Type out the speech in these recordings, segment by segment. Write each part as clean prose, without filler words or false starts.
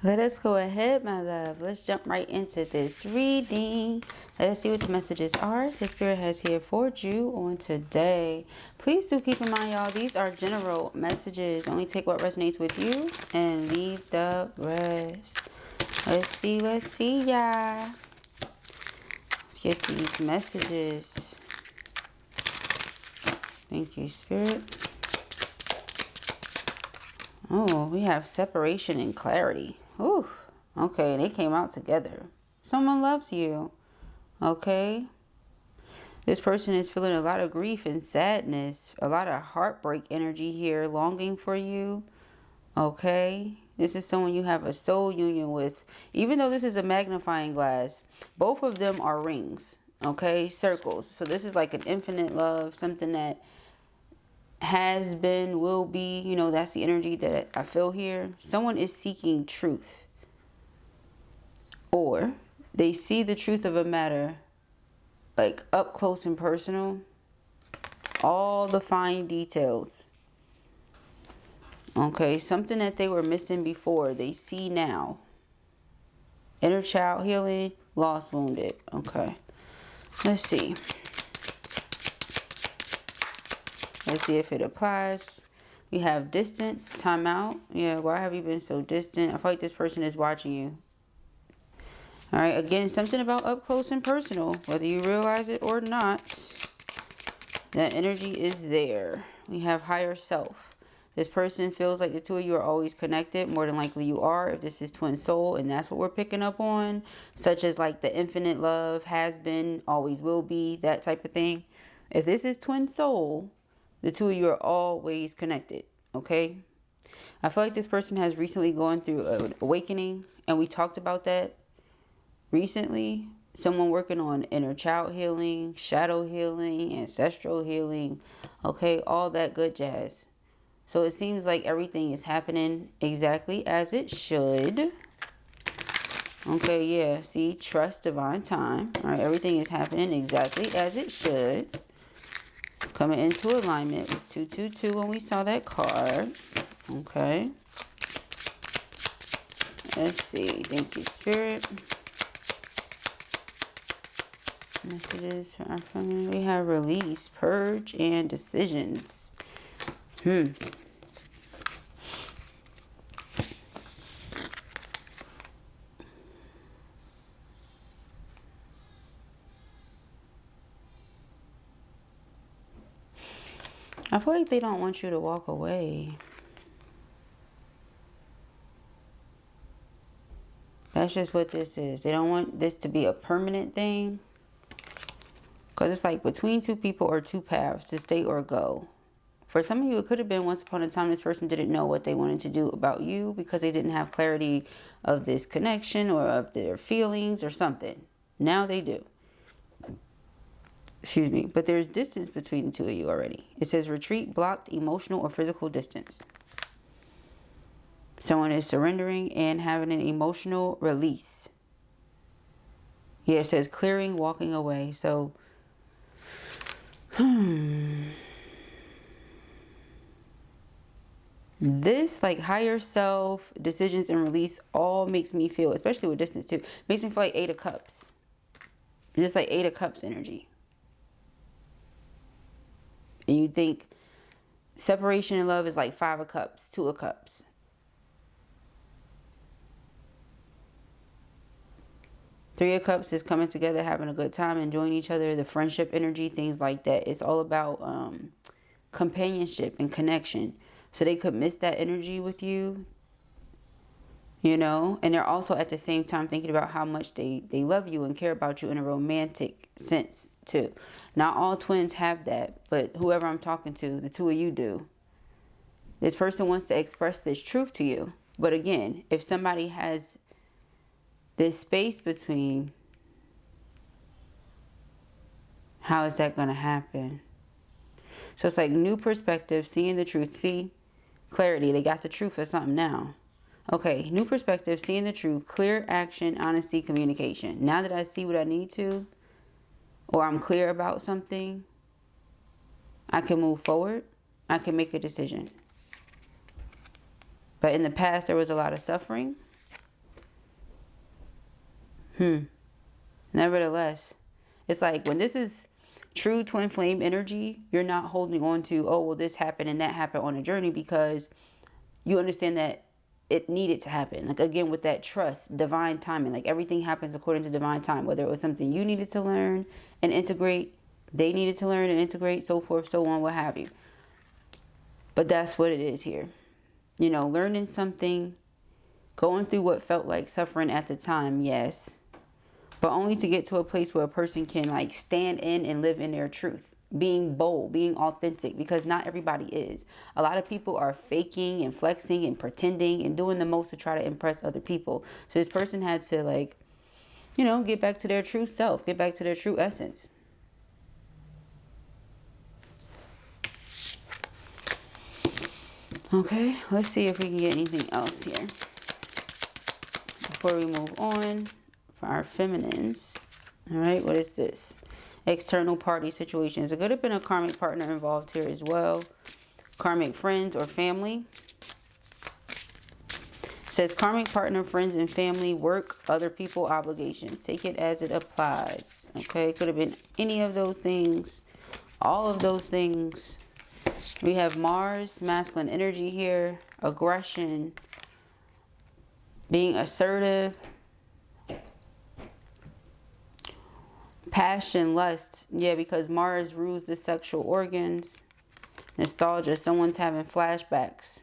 Let us go ahead, my love. Let's jump right into this reading. Let us see what the messages are the Spirit has here for you on today. Please do keep in mind, y'all, these are general messages. Only take what resonates with you and leave the rest. Let's see, y'all. Let's get these messages. Thank you, Spirit. Oh, we have separation and clarity. Ooh, okay, they came out together. Someone loves you, okay? This person is feeling a lot of grief and sadness, a lot of heartbreak energy here, longing for you, okay? This is someone you have a soul union with. Even though this is a magnifying glass, both of them are rings, okay? Circles. So this is like an infinite love, something that has been, will be, you know, that's the energy that I feel here. Someone is seeking truth, or they see the truth of a matter like up close and personal, all the fine details. Okay, something that they were missing before, they see now. Inner child healing, lost, wounded. Okay, let's see. Let's see if it applies. We have distance, time out. Yeah, why have you been so distant? I feel like this person is watching you. All right, again, something about up close and personal, whether you realize it or not. That energy is there. We have higher self. This person feels like the two of you are always connected. More than likely you are, if this is twin soul, and that's what we're picking up on. Such as like the infinite love, has been, always will be, that type of thing. If this is twin soul, the two of you are always connected, okay? I feel like this person has recently gone through an awakening, and we talked about that recently. Someone working on inner child healing, shadow healing, ancestral healing, okay? All that good jazz. So it seems like everything is happening exactly as it should. Okay, yeah, see, trust divine time. All right, everything is happening exactly as it should. Coming into alignment with 222 when we saw that card. Okay. Let's see. Thank you, Spirit. Messages for our family. We have release, purge, and decisions. I feel like they don't want you to walk away. That's just what this is. They don't want this to be a permanent thing. Because it's like between two people or two paths, to stay or go. For some of you, it could have been once upon a time this person didn't know what they wanted to do about you because they didn't have clarity of this connection or of their feelings or something. Now they do. Excuse me. But there's distance between the two of you already. It says retreat, blocked, emotional, or physical distance. Someone is surrendering and having an emotional release. Yeah, it says clearing, walking away. So, this like higher self, decisions and release all makes me feel, especially with distance too, makes me feel like 8 of Cups. Just like 8 of Cups energy. And you think separation and love is like 5 of Cups, 2 of Cups. Three of Cups is coming together, having a good time, enjoying each other, the friendship energy, things like that. It's all about companionship and connection. So they could miss that energy with you, you know. And they're also at the same time thinking about how much they love you and care about you in a romantic sense too. Not all twins have that, but whoever I'm talking to, the two of you do. This person wants to express this truth to you. But again, if somebody has this space between, how is that going to happen? So it's like new perspective, seeing the truth. See, clarity, they got the truth of something now. Okay, new perspective, seeing the truth, clear action, honesty, communication. Now that I see what I need to, or I'm clear about something, I can move forward. I can make a decision. But in the past, there was a lot of suffering. Nevertheless, it's like when this is true twin flame energy, you're not holding on to, oh, well, this happened and that happened on a journey, because you understand that it needed to happen. Like, again, with that trust, divine timing, like everything happens according to divine time, whether it was something you needed to learn and integrate, they needed to learn and integrate, so forth, so on, what have you. But that's what it is here. You know, learning something, going through what felt like suffering at the time, yes, but only to get to a place where a person can like stand in and live in their truth, being bold, being authentic, because not everybody is. A lot of people are faking and flexing and pretending and doing the most to try to impress other people. So this person had to, like, you know, get back to their true self, get back to their true essence. Okay, let's see if we can get anything else here before we move on for our feminines. All right, what is this? External party situations. There could have been a karmic partner involved here as well. Karmic friends or family. It says karmic partner, friends and family, work, other people, obligations. Take it as it applies. Okay, it could have been any of those things, all of those things. We have Mars, masculine energy here, aggression, being assertive, passion, lust. Yeah, because Mars rules the sexual organs. Nostalgia, someone's having flashbacks.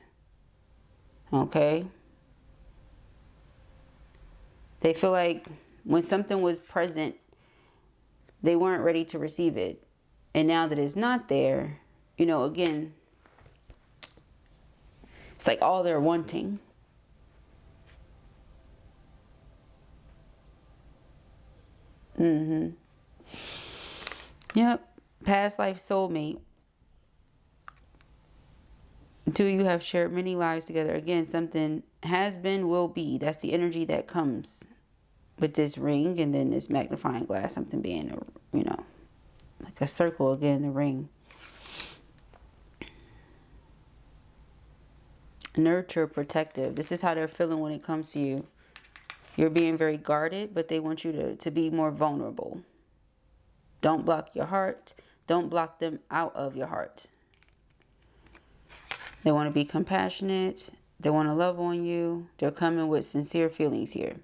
Okay. They feel like when something was present, they weren't ready to receive it. And now that it's not there, you know, again, it's like all they're wanting. Yep. Past life soulmate. Two of you have shared many lives together. Again, something has been, will be. That's the energy that comes with this ring, and then this magnifying glass, something being, you know, like a circle, again, the ring. Nurture, protective. This is how they're feeling when it comes to you. You're being very guarded, but they want you to be more vulnerable. Don't block your heart. Don't block them out of your heart. They want to be compassionate. They want to love on you. They're coming with sincere feelings here. It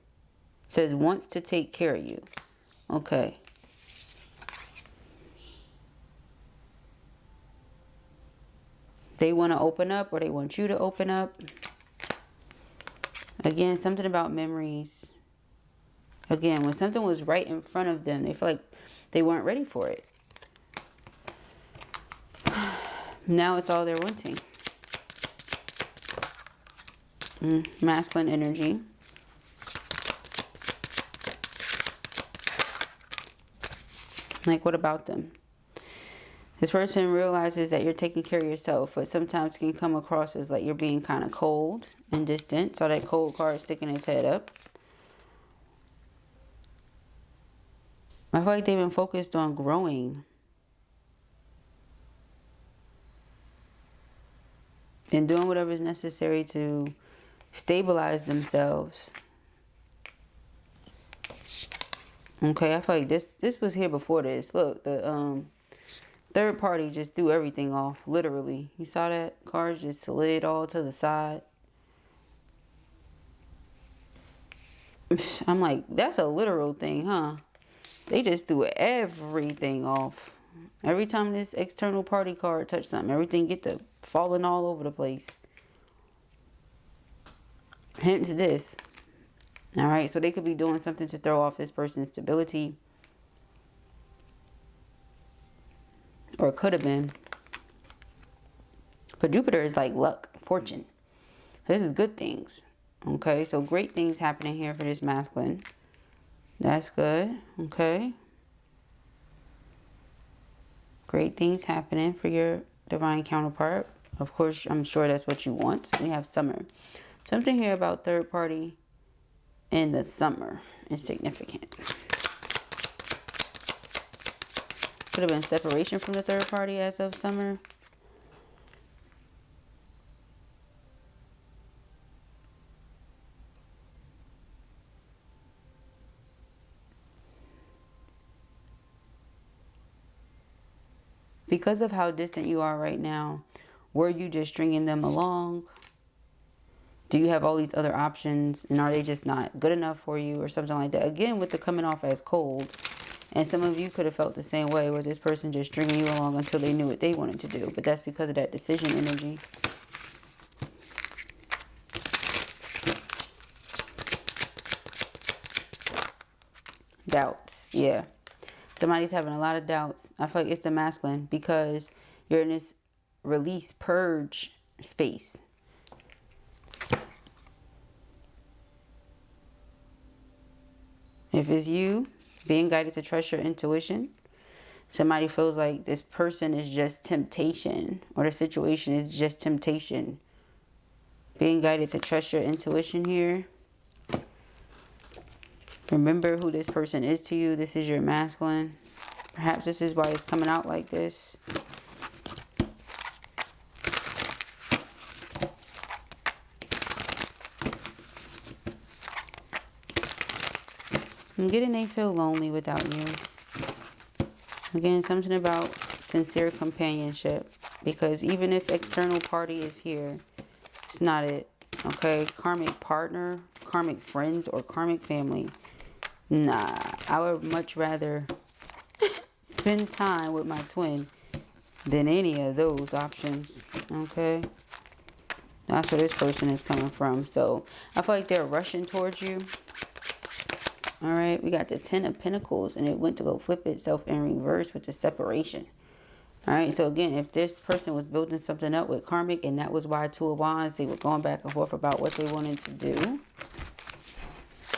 says wants to take care of you. Okay. They want to open up, or they want you to open up. Again, something about memories. Again, when something was right in front of them, they feel like they weren't ready for it. Now it's all they're wanting. Masculine energy. Like, what about them? This person realizes that you're taking care of yourself, but sometimes can come across as like you're being kind of cold and distant. So that cold card is sticking its head up. I feel like they've been focused on growing and doing whatever is necessary to stabilize themselves. Okay, I feel like this was here before this. Look, the third party just threw everything off, literally. You saw that? Cards just slid all to the side. I'm like, that's a literal thing, huh? They just threw everything off. Every time this external party card touched something, everything get to falling all over the place. Hence this. All right, so they could be doing something to throw off this person's stability. Or it could have been. But Jupiter is like luck, fortune. This is good things. Okay, so great things happening here for this masculine. That's good. Okay. Great things happening for your divine counterpart. Of course, I'm sure that's what you want. We have summer. Something here about third party in the summer is significant. Could have been separation from the third party as of summer. Because of how distant you are right now, were you just stringing them along? Do you have all these other options, and are they just not good enough for you or something like that? Again, with the coming off as cold, and some of you could have felt the same way, where this person just stringing you along until they knew what they wanted to do. But that's because of that decision energy. Doubts, yeah. Somebody's having a lot of doubts. I feel like it's the masculine, because you're in this release, purge space. If it's you, being guided to trust your intuition, somebody feels like this person is just temptation, or the situation is just temptation. Being guided to trust your intuition here. Remember who this person is to you. This is your masculine. Perhaps this is why it's coming out like this. I'm getting they feel lonely without you. Again, something about sincere companionship. Because even if external party is here, it's not it. Okay? Karmic partner, karmic friends, or karmic family. Nah, I would much rather spend time with my twin than any of those options. Okay? That's where this person is coming from. So, I feel like they're rushing towards you. Alright, we got the 10 of Pentacles, and it went to go flip itself in reverse with the separation. Alright, so again, if this person was building something up with karmic, and that was why 2 of Wands, they were going back and forth about what they wanted to do.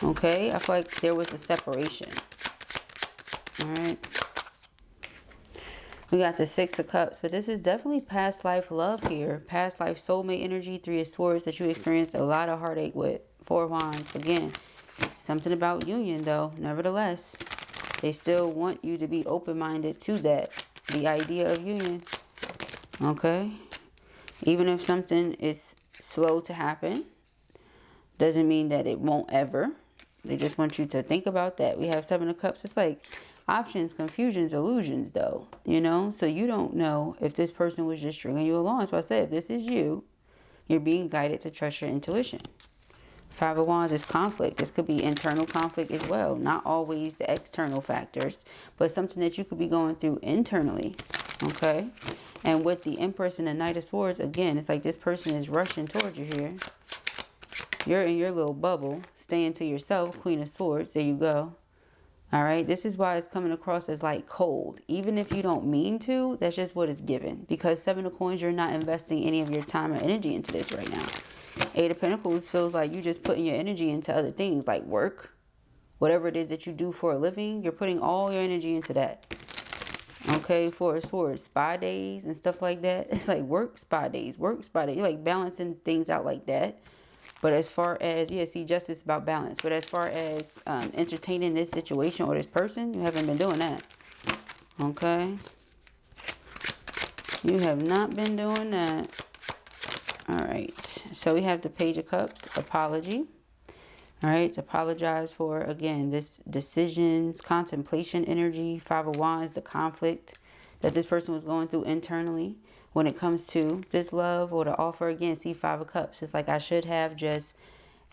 Okay, I feel like there was a separation. Alright. We got the 6 of Cups, but this is definitely past life love here. Past life soulmate energy, 3 of Swords that you experienced a lot of heartache with. 4 of Wands, again. Something about union, though. Nevertheless, they still want you to be open-minded to that. The idea of union. Okay? Even if something is slow to happen, doesn't mean that it won't ever. They just want you to think about that. We have 7 of Cups. It's like options, confusions, illusions, though. You know? So you don't know if this person was just stringing you along. That's why I said, if this is you, you're being guided to trust your intuition. 5 of Wands is conflict. This could be internal conflict as well. Not always the external factors, but something that you could be going through internally. Okay? And with the Empress and the Knight of Swords, again, it's like this person is rushing towards you here. You're in your little bubble, staying to yourself. Queen of Swords. There you go. Alright? This is why it's coming across as like cold. Even if you don't mean to, that's just what it's given. Because 7 of Coins, you're not investing any of your time or energy into this right now. 8 of Pentacles feels like you just putting your energy into other things like work. Whatever it is that you do for a living, you're putting all your energy into that. Okay, 4 of Swords, spa days and stuff like that. It's like work, spa days, work, spa days. You're like balancing things out like that. But as far as, yeah, see, justice about balance. But as far as entertaining this situation or this person, you haven't been doing that. Okay? You have not been doing that. Alright, so we have the Page of Cups, apology. Alright, to apologize for, again, this decisions, contemplation energy. 5 of Wands, the conflict that this person was going through internally when it comes to this love or the offer. Again, see 5 of Cups. It's like I should have just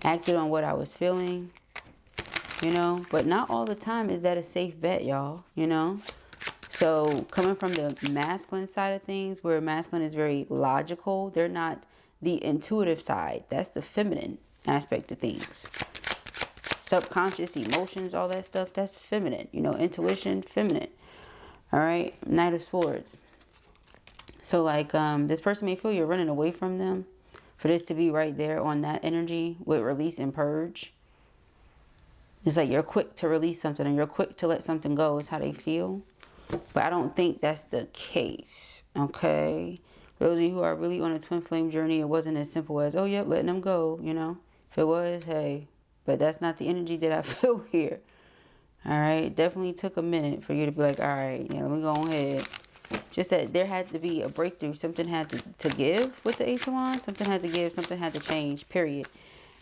acted on what I was feeling, you know. But not all the time is that a safe bet, y'all, you know. So coming from the masculine side of things, where masculine is very logical, they're not the intuitive side. That's the feminine aspect of things. Subconscious emotions, all that stuff, that's feminine. You know, intuition, feminine. All right, Knight of Swords. So like this person may feel you're running away from them. For this to be right there on that energy with release and purge. It's like you're quick to release something and you're quick to let something go is how they feel. But I don't think that's the case. Okay? Those of you who are really on a twin flame journey, it wasn't as simple as, oh, yep, letting them go, you know. If it was, hey. But that's not the energy that I feel here. All right? Definitely took a minute for you to be like, all right, yeah, let me go ahead. Just that there had to be a breakthrough. Something had to give with the Ace of Wands. Something had to give. Something had to change, period.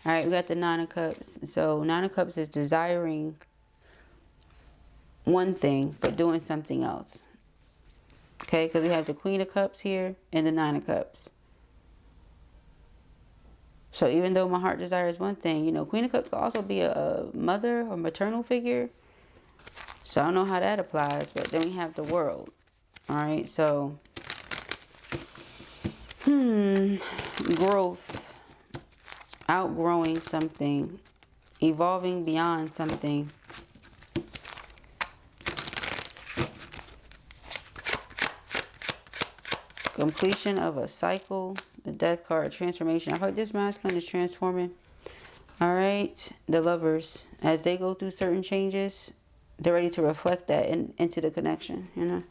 All right, we got the 9 of Cups. So 9 of Cups is desiring one thing, but doing something else. Okay, because we have the Queen of Cups here and the Nine of Cups. So even though my heart desires one thing, you know, Queen of Cups could also be a mother or maternal figure. So I don't know how that applies, but then we have the World. All right, so growth, outgrowing something, evolving beyond something. Completion of a cycle. The Death card, transformation. I heard this masculine is transforming. All right, the Lovers, as they go through certain changes, they're ready to reflect that into the connection, you know.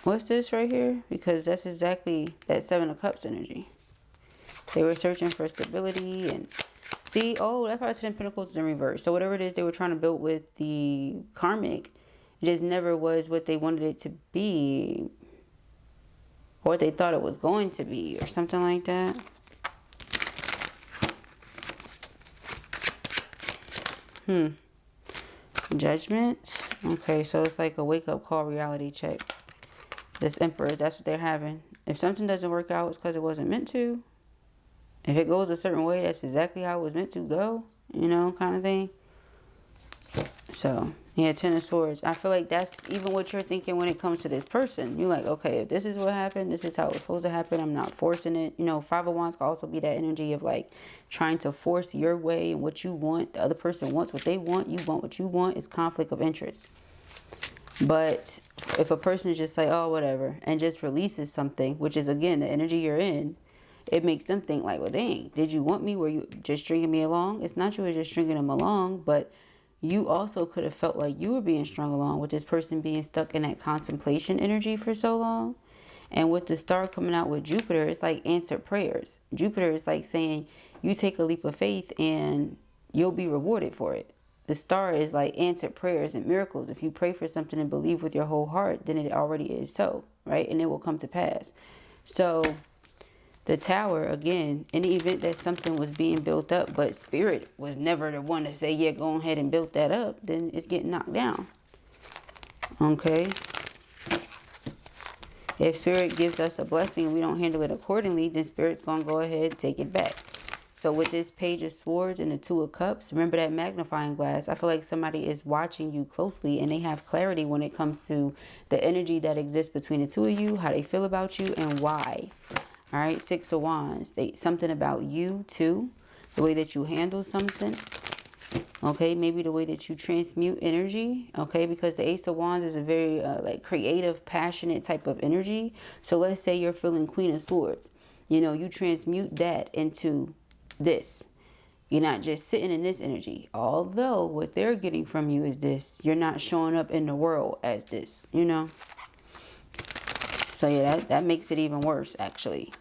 What's this right here? Because that's exactly that Seven of Cups energy. They were searching for stability and see, oh, that's why 10 of Pentacles is in reverse. So whatever it is they were trying to build with the karmic, it just never was what they wanted it to be. Or what they thought it was going to be, or something like that. Judgment. Okay, so it's like a wake-up call reality check. This Emperor, that's what they're having. If something doesn't work out, it's because it wasn't meant to. If it goes a certain way, that's exactly how it was meant to go. You know, kind of thing. So, yeah, Ten of Swords. I feel like that's even what you're thinking when it comes to this person. You're like, okay, if this is what happened, this is how it's supposed to happen. I'm not forcing it. You know, Five of Wands can also be that energy of like trying to force your way and what you want. The other person wants what they want. You want what you want. It's conflict of interest. But if a person is just like, oh, whatever, and just releases something, which is, again, the energy you're in, it makes them think like, well, dang, did you want me? Were you just stringing me along? It's not you were just stringing them along, but you also could have felt like you were being strung along with this person being stuck in that contemplation energy for so long. And with the star coming out with Jupiter, it's like answered prayers. Jupiter is like saying, you take a leap of faith and you'll be rewarded for it. The star is like answered prayers and miracles. If you pray for something and believe with your whole heart, then it already is so, right? And it will come to pass. So the Tower, again, in the event that something was being built up, but Spirit was never the one to say, yeah, go ahead and build that up, then it's getting knocked down. Okay? If Spirit gives us a blessing and we don't handle it accordingly, then Spirit's going to go ahead and take it back. So with this Page of Swords and the Two of Cups, remember that magnifying glass. I feel like somebody is watching you closely and they have clarity when it comes to the energy that exists between the two of you, how they feel about you, and why. All right, Six of Wands. Something about you, too. The way that you handle something. Okay, maybe the way that you transmute energy. Okay, because the Ace of Wands is a very like creative, passionate type of energy. So let's say you're feeling Queen of Swords. You know, you transmute that into this. You're not just sitting in this energy. Although what they're getting from you is this. You're not showing up in the world as this, you know. So yeah, that makes it even worse, actually.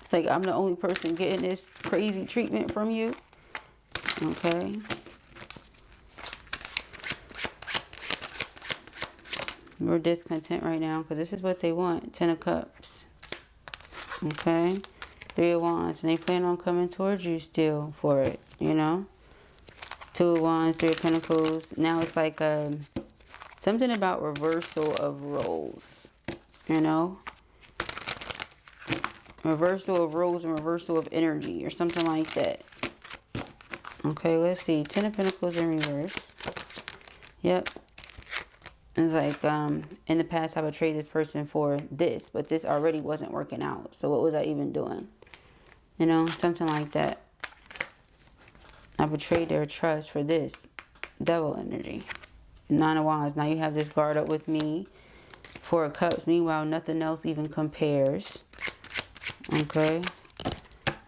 It's like I'm the only person getting this crazy treatment from you. Okay. We're discontent right now because this is what they want. Ten of Cups. Okay. Three of Wands. And they plan on coming towards you still for it, you know. Two of Wands, Three of Pentacles. Now it's like something about reversal of roles, you know. Reversal of roles and reversal of energy or something like that. Okay, let's see. Ten of Pentacles in reverse. Yep. It's like, in the past I betrayed this person for this, but this already wasn't working out. So what was I even doing? You know, something like that. I betrayed their trust for this. Devil energy. Nine of Wands. Now you have this guard up with me. Four of Cups. Meanwhile, nothing else even compares. Okay.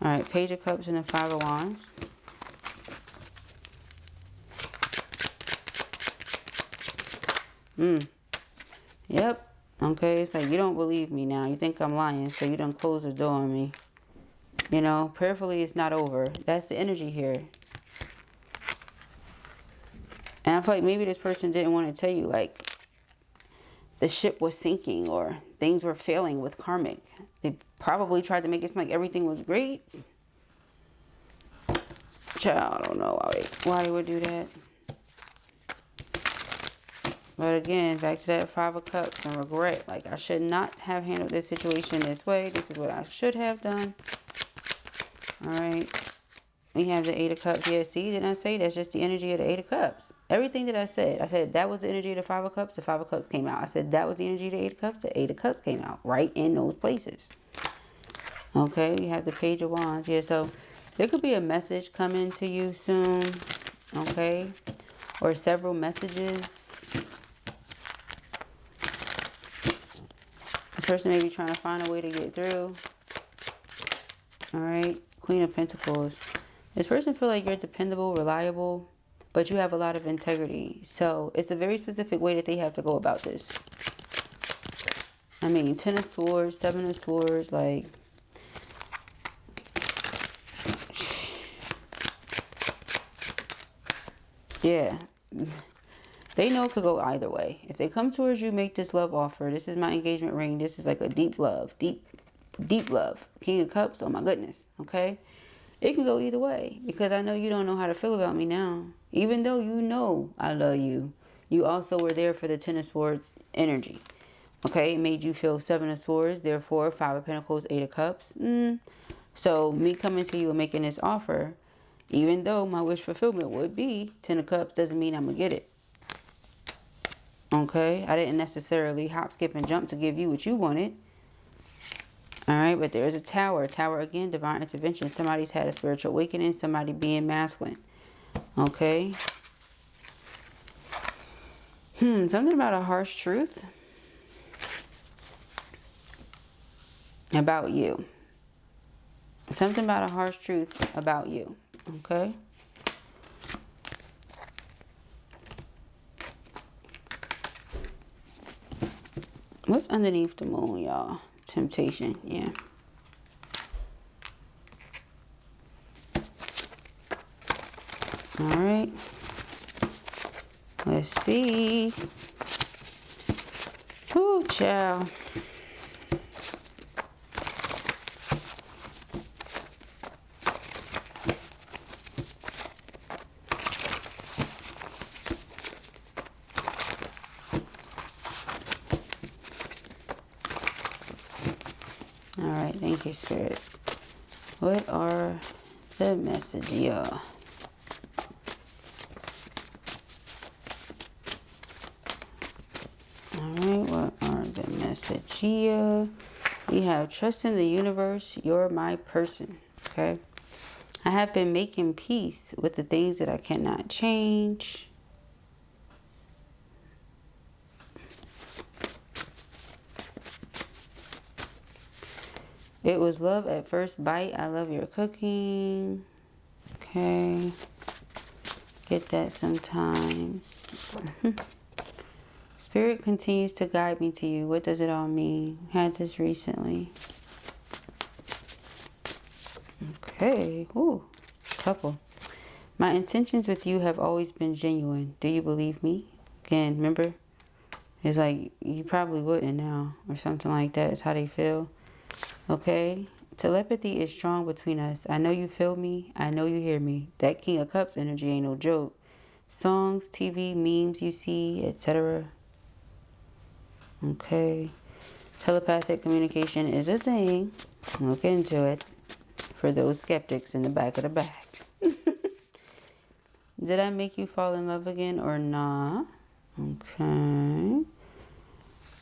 Alright, Page of Cups and the Five of Wands. Yep. Okay, it's like you don't believe me now. You think I'm lying, so you done close the door on me. You know, prayerfully it's not over. That's the energy here. And I feel like maybe this person didn't want to tell you, like, the ship was sinking or things were failing with karmic. They probably tried to make it seem like everything was great. Child, I don't know why they would do that. But again, back to that 5 of Cups and regret. Like, I should not have handled this situation this way. This is what I should have done. Alright. We have the 8 of Cups. Yeah, see, didn't I say that's just the energy of the 8 of Cups? Everything that I said that was the energy of the 5 of Cups. The 5 of Cups came out. I said that was the energy of the 8 of Cups. The 8 of Cups came out right in those places. Okay, we have the Page of Wands. Yeah, so there could be a message coming to you soon. Okay, or several messages. This person may be trying to find a way to get through. Alright, Queen of Pentacles. This person feel like you're dependable, reliable, but you have a lot of integrity. So it's a very specific way that they have to go about this. I mean, 10 of Swords, 7 of Swords, like... yeah. They know it could go either way. If they come towards you, make this love offer. This is my engagement ring. This is like a deep love. Deep love. King of Cups. Oh my goodness. Okay. It can go either way. Because I know you don't know how to feel about me now. Even though you know I love you. You also were there for the 10 of Swords energy. Okay. It made you feel 7 of Swords. Therefore, 5 of Pentacles, 8 of Cups. So me coming to you and making this offer, even though my wish fulfillment would be 10 of Cups, doesn't mean I'm going to get it. Okay? I didn't necessarily hop, skip, and jump to give you what you wanted. Alright? But there's a Tower. Tower, again, divine intervention. Somebody's had a spiritual awakening. Somebody being masculine. Okay? Something about a harsh truth about you. Something about a harsh truth about you. Okay? What's underneath the moon, y'all? Temptation, yeah. Alright. Let's see. Whoo, child. Alright, thank you, Spirit. What are the messages, y'all? Alright, what are the messages here? We have trust in the universe. You're my person. Okay. I have been making peace with the things that I cannot change. It was love at first bite. I love your cooking. Okay. Get that sometimes. Spirit continues to guide me to you. What does it all mean? Had this recently. Okay. Ooh. Couple. My intentions with you have always been genuine. Do you believe me? Again, remember? It's like you probably wouldn't now. Or something like that is how they feel. Okay, telepathy is strong between us. I know you feel me. I know you hear me. That King of Cups energy ain't no joke. Songs, TV, memes you see, etc. Okay. Telepathic communication is a thing. Look into it. For those skeptics in the back of the back. Did I make you fall in love again or not? Okay.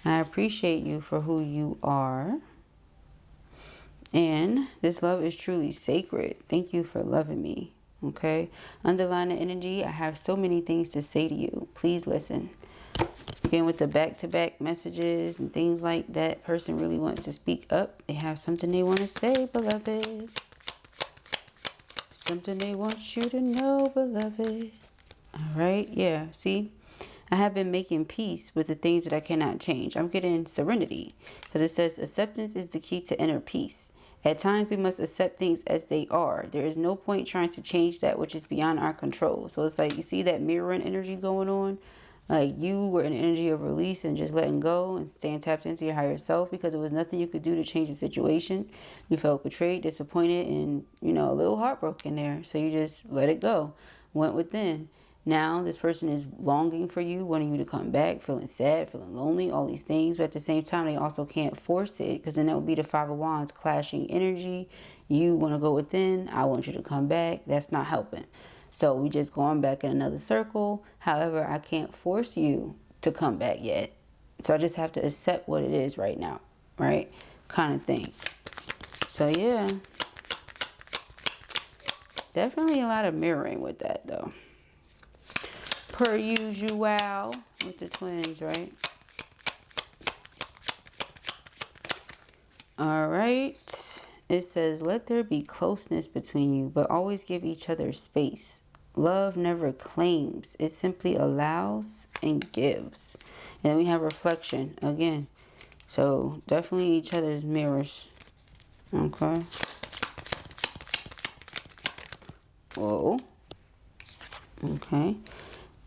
I appreciate you for who you are. And this love is truly sacred. Thank you for loving me. Okay. Underline the energy. I have so many things to say to you. Please listen. Again, with the back-to-back messages and things like that, person really wants to speak up. They have something they want to say, beloved. Something they want you to know, beloved. All right. Yeah. See? I have been making peace with the things that I cannot change. I'm getting serenity. Because it says acceptance is the key to inner peace. At times we must accept things as they are. There is no point trying to change that which is beyond our control. So it's like you see that mirroring energy going on. Like you were in the energy of release and just letting go and staying tapped into your higher self because there was nothing you could do to change the situation. You felt betrayed, disappointed, and, you know, a little heartbroken there. So you just let it go. Went within. Now this person is longing for you, wanting you to come back, feeling sad, feeling lonely, all these things. But at the same time, they also can't force it, because then that would be the Five of Wands, clashing energy. You want to go within, I want you to come back. That's not helping. So we just going back in another circle. However, I can't force you to come back yet. So I just have to accept what it is right now, right? Kind of thing. So yeah, definitely a lot of mirroring with that though. Per usual with the twins, right? All right. It says, let there be closeness between you, but always give each other space. Love never claims. It simply allows and gives. And then we have reflection again. So definitely each other's mirrors. Okay. Whoa. Okay.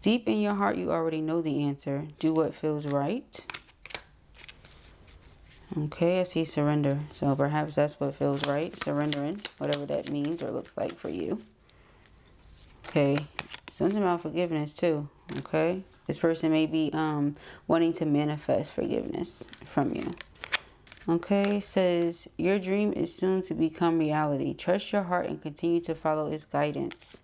Deep in your heart, you already know the answer. Do what feels right. Okay, I see surrender. So perhaps that's what feels right. Surrendering, whatever that means or looks like for you. Okay, something about forgiveness too. Okay, this person may be wanting to manifest forgiveness from you. Okay, it says your dream is soon to become reality. Trust your heart and continue to follow its guidance.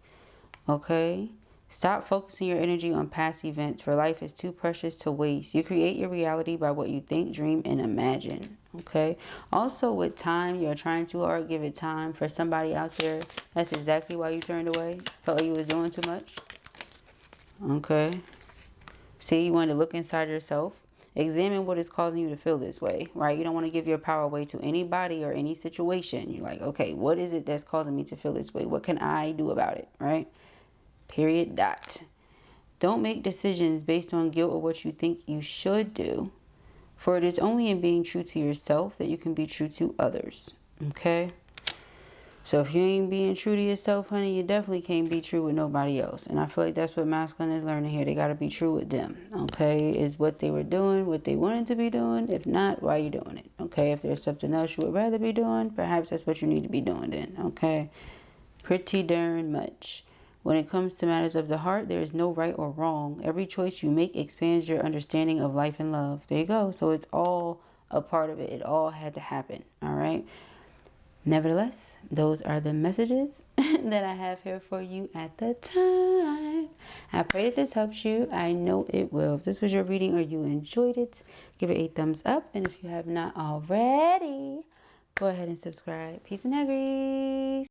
Okay. Stop focusing your energy on past events, for life is too precious to waste. You create your reality by what you think, dream, and imagine. Okay. Also with time, you're trying too hard, give it time. For somebody out there, that's exactly why you turned away. Felt like you was doing too much. Okay. See, you wanted to look inside yourself. Examine what is causing you to feel this way, right? You don't want to give your power away to anybody or any situation. You're like, okay, what is it that's causing me to feel this way? What can I do about it, right? Period. Dot. Don't make decisions based on guilt or what you think you should do, for it is only in being true to yourself that you can be true to others. Okay? So if you ain't being true to yourself, honey, you definitely can't be true with nobody else. And I feel like that's what masculine is learning here. They got to be true with them. Okay? Is what they were doing, what they wanted to be doing. If not, why are you doing it? Okay? If there's something else you would rather be doing, perhaps that's what you need to be doing then. Okay? Pretty darn much. When it comes to matters of the heart, there is no right or wrong. Every choice you make expands your understanding of life and love. There you go. So it's all a part of it. It all had to happen. All right. Nevertheless, those are the messages that I have here for you at the time. I pray that this helps you. I know it will. If this was your reading or you enjoyed it, give it a thumbs up. And if you have not already, go ahead and subscribe. Peace and haggries.